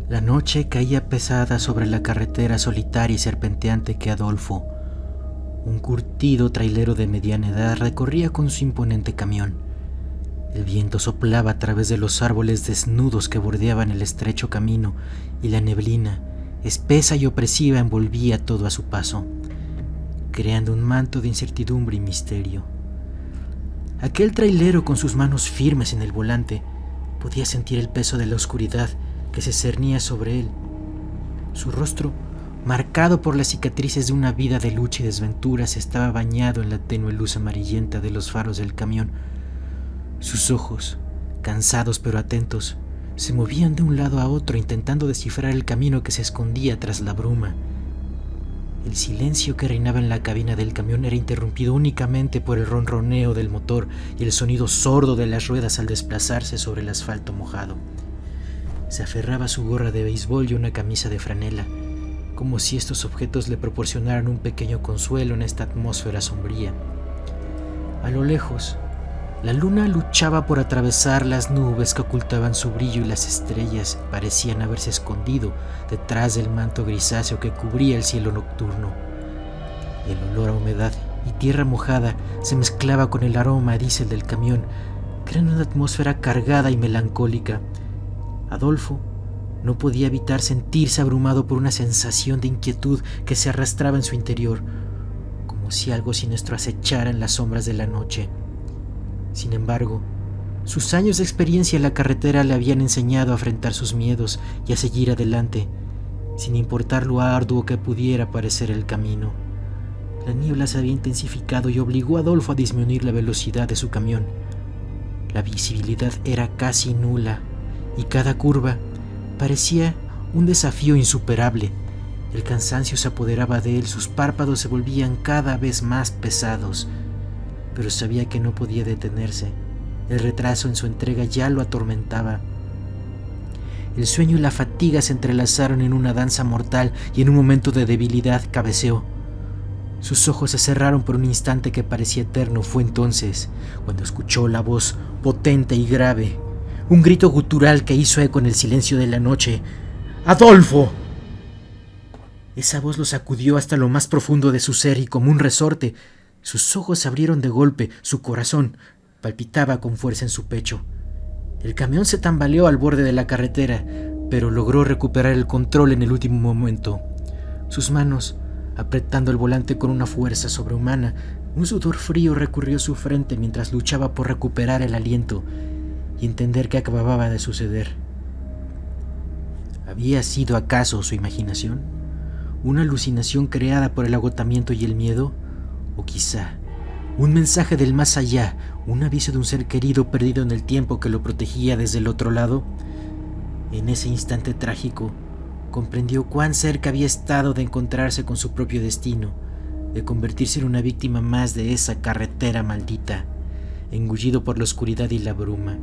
La noche caía pesada sobre la carretera solitaria y serpenteante que Adolfo, un curtido trailero de mediana edad, recorría con su imponente camión. El viento soplaba a través de los árboles desnudos que bordeaban el estrecho camino y la neblina, espesa y opresiva, envolvía todo a su paso, creando un manto de incertidumbre y misterio. Aquel trailero, con sus manos firmes en el volante, podía sentir el peso de la oscuridad que se cernía sobre él. Su rostro, marcado por las cicatrices de una vida de lucha y desventuras, estaba bañado en la tenue luz amarillenta de los faros del camión. Sus ojos, cansados pero atentos, se movían de un lado a otro intentando descifrar el camino que se escondía tras la bruma. El silencio que reinaba en la cabina del camión era interrumpido únicamente por el ronroneo del motor y el sonido sordo de las ruedas al desplazarse sobre el asfalto mojado. Se aferraba a su gorra de béisbol y una camisa de franela, como si estos objetos le proporcionaran un pequeño consuelo en esta atmósfera sombría. A lo lejos, la luna luchaba por atravesar las nubes que ocultaban su brillo y las estrellas parecían haberse escondido detrás del manto grisáceo que cubría el cielo nocturno. El olor a humedad y tierra mojada se mezclaba con el aroma a diésel del camión, creando una atmósfera cargada y melancólica. Adolfo no podía evitar sentirse abrumado por una sensación de inquietud que se arrastraba en su interior, como si algo siniestro acechara en las sombras de la noche. Sin embargo, sus años de experiencia en la carretera le habían enseñado a enfrentar sus miedos y a seguir adelante, sin importar lo arduo que pudiera parecer el camino. La niebla se había intensificado y obligó a Adolfo a disminuir la velocidad de su camión. La visibilidad era casi nula y cada curva parecía un desafío insuperable. El cansancio se apoderaba de él, sus párpados se volvían cada vez más pesados, pero sabía que no podía detenerse. El retraso en su entrega ya lo atormentaba. El sueño y la fatiga se entrelazaron en una danza mortal y en un momento de debilidad cabeceó. Sus ojos se cerraron por un instante que parecía eterno. Fue entonces cuando escuchó la voz potente y grave, un grito gutural que hizo eco en el silencio de la noche. ¡Adolfo! Esa voz lo sacudió hasta lo más profundo de su ser y, como un resorte, sus ojos se abrieron de golpe. Su corazón palpitaba con fuerza en su pecho. El camión se tambaleó al borde de la carretera, pero logró recuperar el control en el último momento. Sus manos, apretando el volante con una fuerza sobrehumana, un sudor frío recorrió su frente mientras luchaba por recuperar el aliento y entender qué acababa de suceder. ¿Había sido acaso su imaginación? ¿Una alucinación creada por el agotamiento y el miedo? ¿O quizá un mensaje del más allá, un aviso de un ser querido perdido en el tiempo que lo protegía desde el otro lado? En ese instante trágico, comprendió cuán cerca había estado de encontrarse con su propio destino, de convertirse en una víctima más de esa carretera maldita, engullido por la oscuridad y la bruma.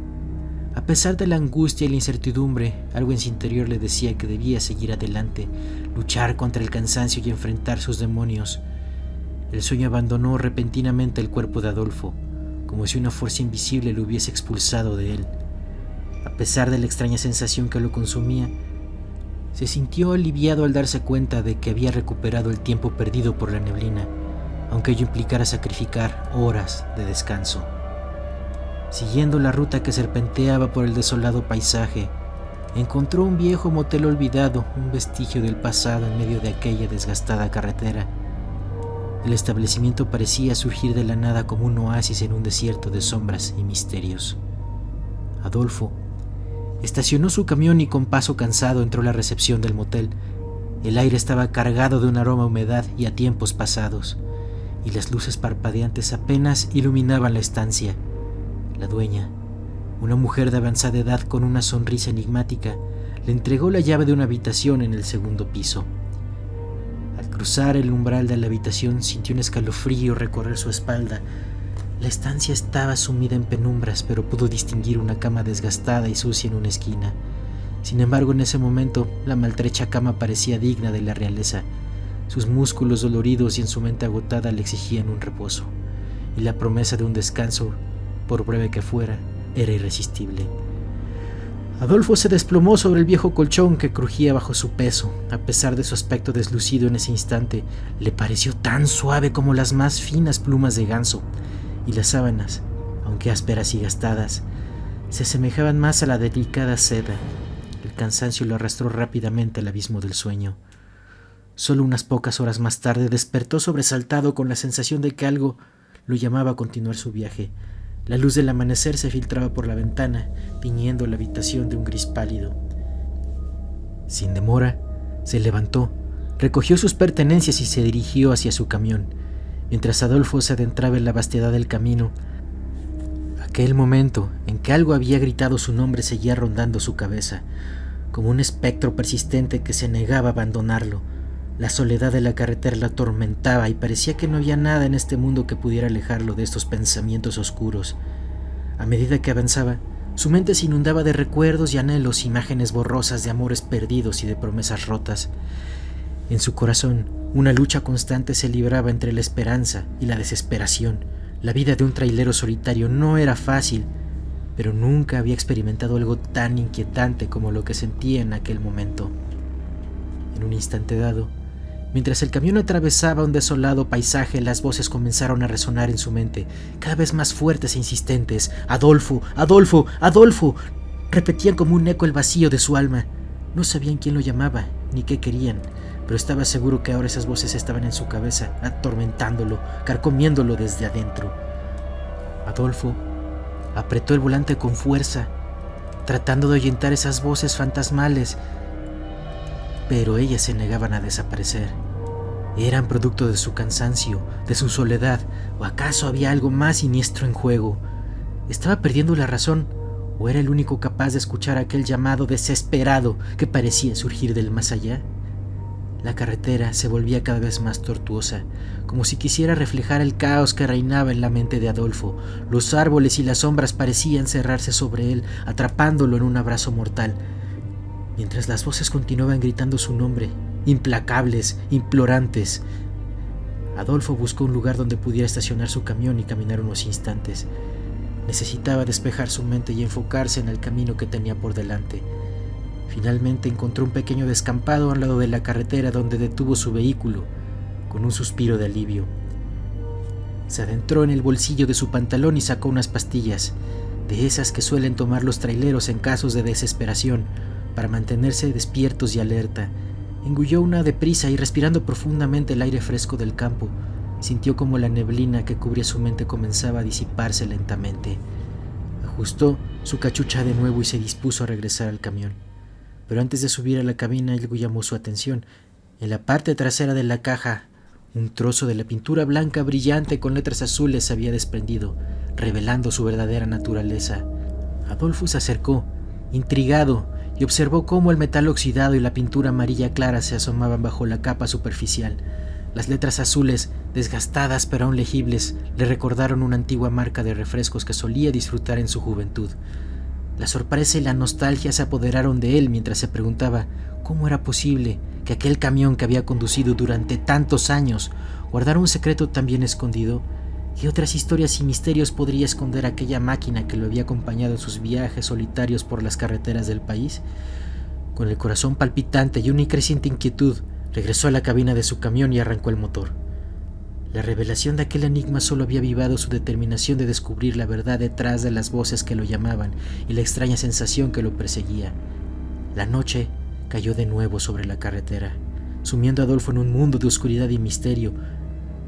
A pesar de la angustia y la incertidumbre, algo en su interior le decía que debía seguir adelante, luchar contra el cansancio y enfrentar sus demonios. El sueño abandonó repentinamente el cuerpo de Adolfo, como si una fuerza invisible lo hubiese expulsado de él. A pesar de la extraña sensación que lo consumía, se sintió aliviado al darse cuenta de que había recuperado el tiempo perdido por la neblina, aunque ello implicara sacrificar horas de descanso. Siguiendo la ruta que serpenteaba por el desolado paisaje, encontró un viejo motel olvidado, un vestigio del pasado en medio de aquella desgastada carretera. El establecimiento parecía surgir de la nada como un oasis en un desierto de sombras y misterios. Adolfo estacionó su camión y con paso cansado entró a la recepción del motel. El aire estaba cargado de un aroma a humedad y a tiempos pasados, y las luces parpadeantes apenas iluminaban la estancia. La dueña, una mujer de avanzada edad con una sonrisa enigmática, le entregó la llave de una habitación en el segundo piso. Al cruzar el umbral de la habitación, sintió un escalofrío recorrer su espalda. La estancia estaba sumida en penumbras, pero pudo distinguir una cama desgastada y sucia en una esquina. Sin embargo, en ese momento, la maltrecha cama parecía digna de la realeza. Sus músculos doloridos y en su mente agotada le exigían un reposo, y la promesa de un descanso, por breve que fuera, era irresistible. Adolfo se desplomó sobre el viejo colchón que crujía bajo su peso. A pesar de su aspecto deslucido en ese instante, le pareció tan suave como las más finas plumas de ganso, y las sábanas, aunque ásperas y gastadas, se asemejaban más a la delicada seda. El cansancio lo arrastró rápidamente al abismo del sueño. Solo unas pocas horas más tarde despertó sobresaltado con la sensación de que algo lo llamaba a continuar su viaje. La luz del amanecer se filtraba por la ventana, tiñendo la habitación de un gris pálido. Sin demora, se levantó, recogió sus pertenencias y se dirigió hacia su camión. Mientras Adolfo se adentraba en la vastedad del camino, aquel momento en que algo había gritado su nombre seguía rondando su cabeza, como un espectro persistente que se negaba a abandonarlo. La soledad de la carretera la atormentaba y parecía que no había nada en este mundo que pudiera alejarlo de estos pensamientos oscuros. A medida que avanzaba, su mente se inundaba de recuerdos y anhelos, imágenes borrosas de amores perdidos y de promesas rotas. En su corazón, una lucha constante se libraba entre la esperanza y la desesperación. La vida de un trailero solitario no era fácil, pero nunca había experimentado algo tan inquietante como lo que sentía en aquel momento. En un instante dado, mientras el camión atravesaba un desolado paisaje, las voces comenzaron a resonar en su mente, cada vez más fuertes e insistentes. «¡Adolfo! ¡Adolfo! ¡Adolfo!», repetían como un eco el vacío de su alma. No sabían quién lo llamaba, ni qué querían, pero estaba seguro que ahora esas voces estaban en su cabeza, atormentándolo, carcomiéndolo desde adentro. Adolfo apretó el volante con fuerza, tratando de ahuyentar esas voces fantasmales, pero ellas se negaban a desaparecer. Eran producto de su cansancio, de su soledad, ¿o acaso había algo más siniestro en juego? ¿Estaba perdiendo la razón o era el único capaz de escuchar aquel llamado desesperado que parecía surgir del más allá? La carretera se volvía cada vez más tortuosa, como si quisiera reflejar el caos que reinaba en la mente de Adolfo. Los árboles y las sombras parecían cerrarse sobre él, atrapándolo en un abrazo mortal. Mientras las voces continuaban gritando su nombre, implacables, implorantes, Adolfo buscó un lugar donde pudiera estacionar su camión y caminar unos instantes. Necesitaba despejar su mente y enfocarse en el camino que tenía por delante. Finalmente encontró un pequeño descampado al lado de la carretera donde detuvo su vehículo, con un suspiro de alivio. Se adentró en el bolsillo de su pantalón y sacó unas pastillas, de esas que suelen tomar los traileros en casos de desesperación, para mantenerse despiertos y alerta. Engulló una deprisa y, respirando profundamente el aire fresco del campo, sintió como la neblina que cubría su mente comenzaba a disiparse lentamente. Ajustó su cachucha de nuevo y se dispuso a regresar al camión. Pero antes de subir a la cabina, algo llamó su atención. En la parte trasera de la caja, un trozo de la pintura blanca brillante con letras azules se había desprendido, revelando su verdadera naturaleza. Adolfo se acercó, intrigado, y observó cómo el metal oxidado y la pintura amarilla clara se asomaban bajo la capa superficial. Las letras azules, desgastadas pero aún legibles, le recordaron una antigua marca de refrescos que solía disfrutar en su juventud. La sorpresa y la nostalgia se apoderaron de él mientras se preguntaba cómo era posible que aquel camión que había conducido durante tantos años guardara un secreto tan bien escondido. ¿Qué otras historias y misterios podría esconder aquella máquina que lo había acompañado en sus viajes solitarios por las carreteras del país? Con el corazón palpitante y una creciente inquietud, regresó a la cabina de su camión y arrancó el motor. La revelación de aquel enigma solo había avivado su determinación de descubrir la verdad detrás de las voces que lo llamaban y la extraña sensación que lo perseguía. La noche cayó de nuevo sobre la carretera, sumiendo a Adolfo en un mundo de oscuridad y misterio.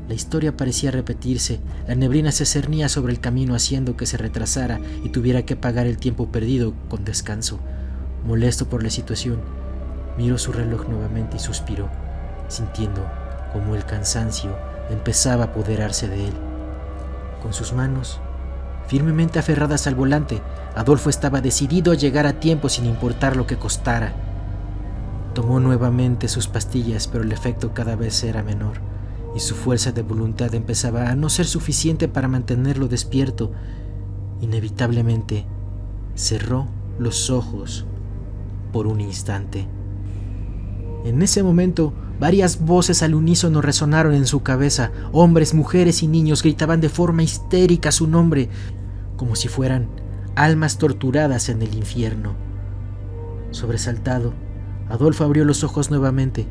La historia parecía repetirse. La neblina se cernía sobre el camino, haciendo que se retrasara y tuviera que pagar el tiempo perdido con descanso. Molesto por la situación, miró su reloj nuevamente y suspiró, sintiendo como el cansancio empezaba a apoderarse de él. Con sus manos firmemente aferradas al volante, Adolfo estaba decidido a llegar a tiempo sin importar lo que costara. Tomó nuevamente sus pastillas, pero el efecto cada vez era menor, y su fuerza de voluntad empezaba a no ser suficiente para mantenerlo despierto. Inevitablemente, cerró los ojos por un instante. En ese momento, varias voces al unísono resonaron en su cabeza. Hombres, mujeres y niños gritaban de forma histérica su nombre, como si fueran almas torturadas en el infierno. Sobresaltado, Adolfo abrió los ojos nuevamente,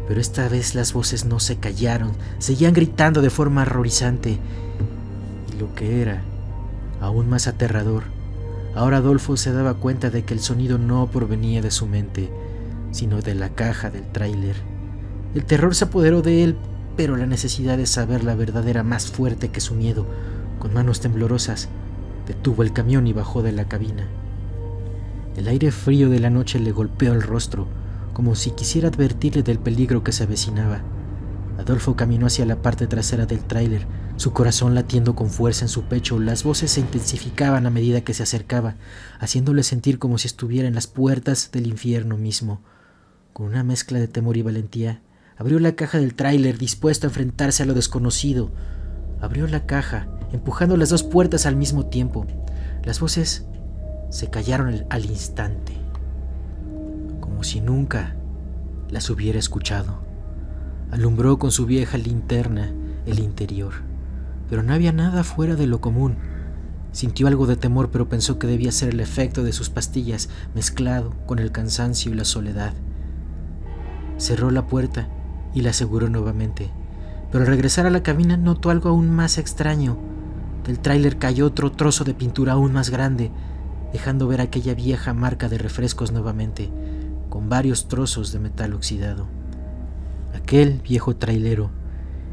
pero esta vez las voces no se callaron, seguían gritando de forma horrorizante. Y lo que era aún más aterrador, ahora Adolfo se daba cuenta de que el sonido no provenía de su mente, sino de la caja del tráiler. El terror se apoderó de él, pero la necesidad de saber la verdad era más fuerte que su miedo. Con manos temblorosas, detuvo el camión y bajó de la cabina. El aire frío de la noche le golpeó el rostro, como si quisiera advertirle del peligro que se avecinaba. Adolfo caminó hacia la parte trasera del tráiler, su corazón latiendo con fuerza en su pecho. Las voces se intensificaban a medida que se acercaba, haciéndole sentir como si estuviera en las puertas del infierno mismo. Con una mezcla de temor y valentía, abrió la caja del tráiler, dispuesto a enfrentarse a lo desconocido. Abrió la caja, empujando las dos puertas al mismo tiempo. Las voces se callaron al instante, como si nunca las hubiera escuchado. Alumbró con su vieja linterna el interior, pero no había nada fuera de lo común. Sintió algo de temor, pero pensó que debía ser el efecto de sus pastillas, mezclado con el cansancio y la soledad. Cerró la puerta y la aseguró nuevamente, pero al regresar a la cabina notó algo aún más extraño. Del tráiler cayó otro trozo de pintura aún más grande, dejando ver aquella vieja marca de refrescos nuevamente, con varios trozos de metal oxidado. Aquel viejo trailero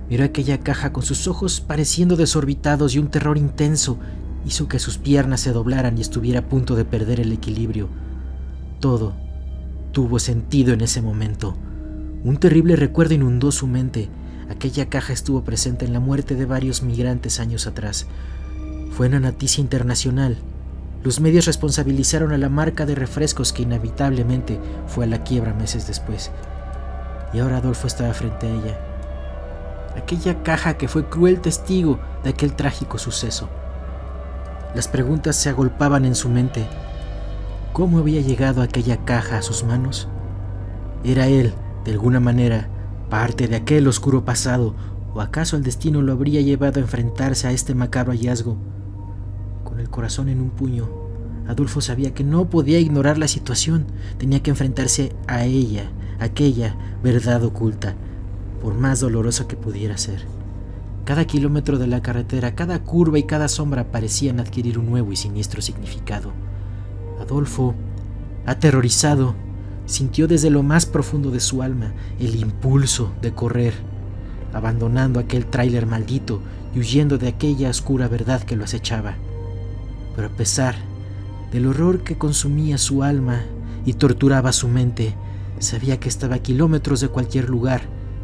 miró aquella caja con sus ojos pareciendo desorbitados, y un terror intenso hizo que sus piernas se doblaran y estuviera a punto de perder el equilibrio. Todo tuvo sentido en ese momento. Un terrible recuerdo inundó su mente. Aquella caja estuvo presente en la muerte de varios migrantes años atrás. Fue una noticia internacional. Los medios responsabilizaron a la marca de refrescos, que inevitablemente fue a la quiebra meses después. Y ahora Adolfo estaba frente a ella. Aquella caja que fue cruel testigo de aquel trágico suceso. Las preguntas se agolpaban en su mente. ¿Cómo había llegado aquella caja a sus manos? ¿Era él, de alguna manera, parte de aquel oscuro pasado, o acaso el destino lo habría llevado a enfrentarse a este macabro hallazgo? Con el corazón en un puño, Adolfo sabía que no podía ignorar la situación. Tenía que enfrentarse a ella, aquella verdad oculta, por más dolorosa que pudiera ser. Cada kilómetro de la carretera, cada curva y cada sombra parecían adquirir un nuevo y siniestro significado. Adolfo, aterrorizado, sintió desde lo más profundo de su alma el impulso de correr, abandonando aquel tráiler maldito y huyendo de aquella oscura verdad que lo acechaba. Pero a pesar del horror que consumía su alma y torturaba su mente, sabía que estaba a kilómetros de cualquier lugar,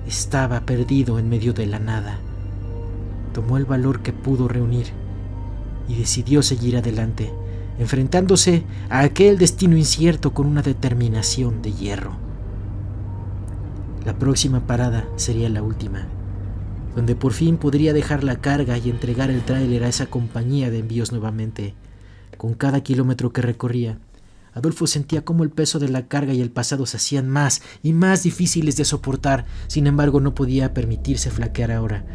estaba perdido en medio de la nada. Tomó el valor que pudo reunir y decidió seguir adelante, enfrentándose a aquel destino incierto con una determinación de hierro. La próxima parada sería la última, donde por fin podría dejar la carga y entregar el tráiler a esa compañía de envíos nuevamente. Con cada kilómetro que recorría, Adolfo sentía cómo el peso de la carga y el pasado se hacían más y más difíciles de soportar. Sin embargo, no podía permitirse flaquear ahora,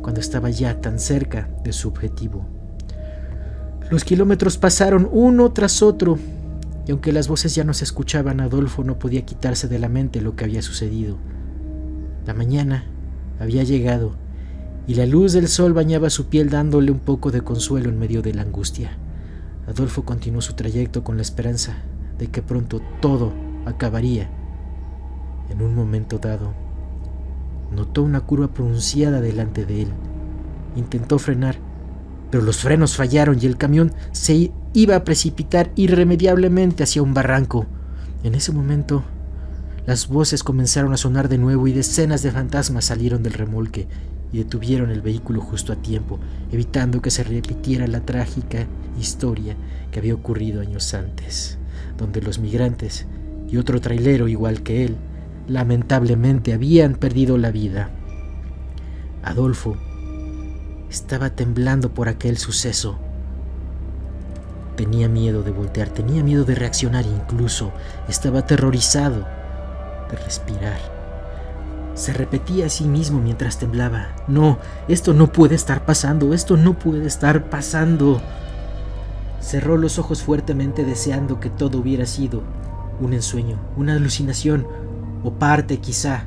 cuando estaba ya tan cerca de su objetivo. Los kilómetros pasaron uno tras otro, y aunque las voces ya no se escuchaban, Adolfo no podía quitarse de la mente lo que había sucedido. La mañana había llegado, y la luz del sol bañaba su piel, dándole un poco de consuelo en medio de la angustia. Adolfo continuó su trayecto con la esperanza de que pronto todo acabaría. En un momento dado, notó una curva pronunciada delante de él. Intentó frenar, pero los frenos fallaron y el camión se iba a precipitar irremediablemente hacia un barranco. En ese momento, las voces comenzaron a sonar de nuevo y decenas de fantasmas salieron del remolque y detuvieron el vehículo justo a tiempo, evitando que se repitiera la trágica historia que había ocurrido años antes, donde los migrantes y otro trailero igual que él lamentablemente habían perdido la vida. Adolfo estaba temblando por aquel suceso. Tenía miedo de voltear, tenía miedo de reaccionar, incluso estaba aterrorizado de respirar. Se repetía a sí mismo mientras temblaba: no, esto no puede estar pasando, esto no puede estar pasando. Cerró los ojos fuertemente, deseando que todo hubiera sido un ensueño, una alucinación o parte quizá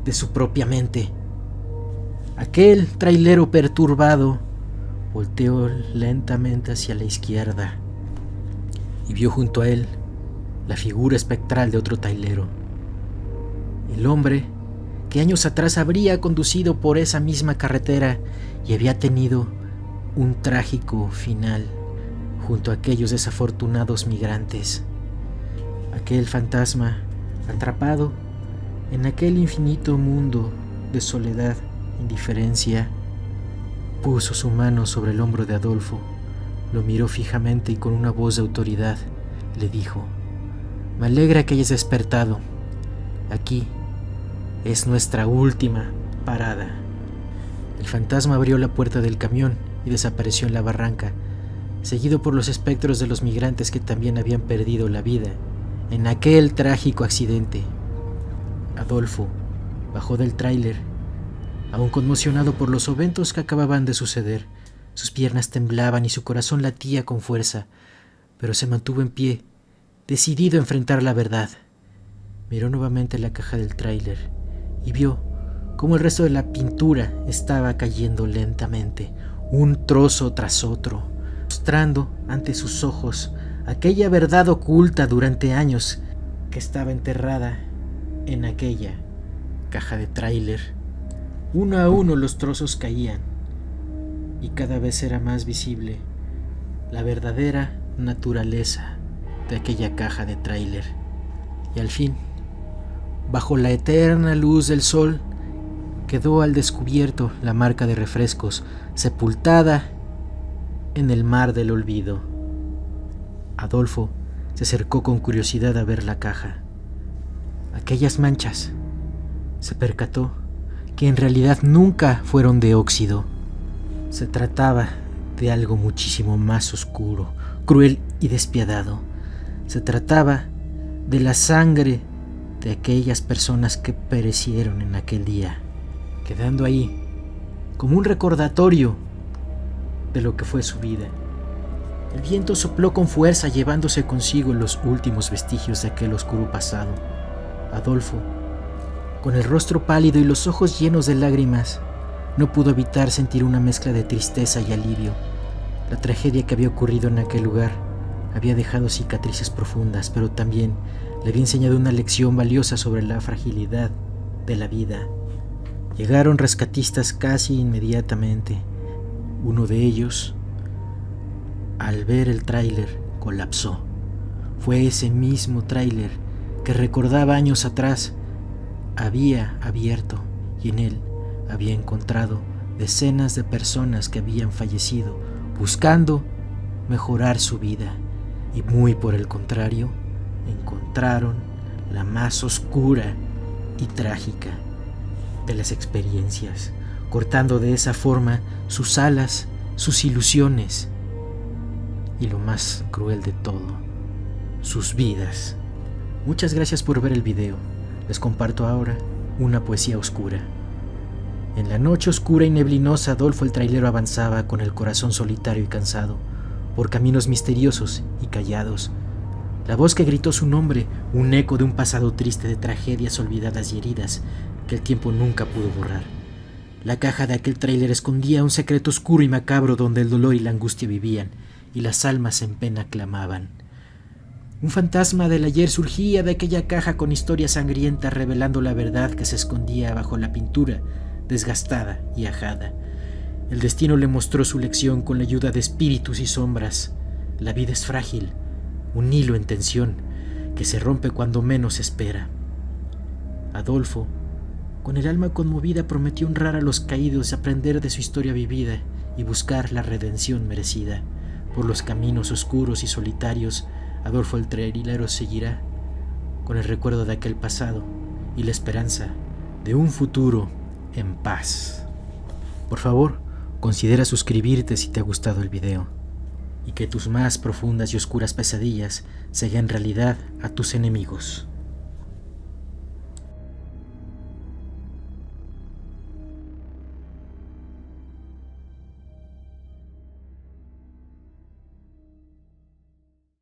de su propia mente. Aquel trailero perturbado volteó lentamente hacia la izquierda y vio junto a él la figura espectral de otro trailero. El hombre que años atrás habría conducido por esa misma carretera y había tenido un trágico final junto a aquellos desafortunados migrantes. Aquel fantasma atrapado en aquel infinito mundo de soledad e indiferencia, puso su mano sobre el hombro de Adolfo, lo miró fijamente y con una voz de autoridad le dijo: «Me alegra que hayas despertado. Aquí es nuestra última parada». El fantasma abrió la puerta del camión y desapareció en la barranca, seguido por los espectros de los migrantes que también habían perdido la vida en aquel trágico accidente. Adolfo bajó del tráiler, aún conmocionado por los eventos que acababan de suceder. Sus piernas temblaban y su corazón latía con fuerza, pero se mantuvo en pie, decidido a enfrentar la verdad. Miró nuevamente la caja del tráiler y vio cómo el resto de la pintura estaba cayendo lentamente, un trozo tras otro, mostrando ante sus ojos aquella verdad oculta durante años que estaba enterrada en aquella caja de tráiler. Uno a uno los trozos caían y cada vez era más visible la verdadera naturaleza de aquella caja de tráiler. Y al fin, bajo la eterna luz del sol, quedó al descubierto la marca de refrescos, sepultada en el mar del olvido. Adolfo se acercó con curiosidad a ver la caja. Aquellas manchas, se percató que en realidad nunca fueron de óxido. Se trataba de algo muchísimo más oscuro, cruel y despiadado. Se trataba de la sangre de aquellas personas que perecieron en aquel día, quedando ahí como un recordatorio de lo que fue su vida. El viento sopló con fuerza, llevándose consigo los últimos vestigios de aquel oscuro pasado. Adolfo, con el rostro pálido y los ojos llenos de lágrimas, no pudo evitar sentir una mezcla de tristeza y alivio. La tragedia que había ocurrido en aquel lugar había dejado cicatrices profundas, pero también le había enseñado una lección valiosa sobre la fragilidad de la vida. Llegaron rescatistas casi inmediatamente. Uno de ellos, al ver el tráiler, colapsó. Fue ese mismo tráiler que recordaba años atrás había abierto y en él había encontrado decenas de personas que habían fallecido buscando mejorar su vida, y muy por el contrario, encontraron la más oscura y trágica de las experiencias, cortando de esa forma sus alas, sus ilusiones y lo más cruel de todo, sus vidas. Muchas gracias por ver el video. Les comparto ahora una poesía oscura. En la noche oscura y neblinosa, Adolfo el trailero avanzaba con el corazón solitario y cansado, por caminos misteriosos y callados. La voz que gritó su nombre, un eco de un pasado triste de tragedias olvidadas y heridas que el tiempo nunca pudo borrar. La caja de aquel tráiler escondía un secreto oscuro y macabro donde el dolor y la angustia vivían y las almas en pena clamaban. Un fantasma del ayer surgía de aquella caja con historias sangrientas, revelando la verdad que se escondía bajo la pintura desgastada y ajada. El destino le mostró su lección con la ayuda de espíritus y sombras. La vida es frágil, un hilo en tensión que se rompe cuando menos se espera. Adolfo, con el alma conmovida, prometió honrar a los caídos, aprender de su historia vivida y buscar la redención merecida. Por los caminos oscuros y solitarios, Adolfo el trailero seguirá con el recuerdo de aquel pasado y la esperanza de un futuro en paz. Por favor, considera suscribirte si te ha gustado el video y que tus más profundas y oscuras pesadillas se hagan realidad a tus enemigos.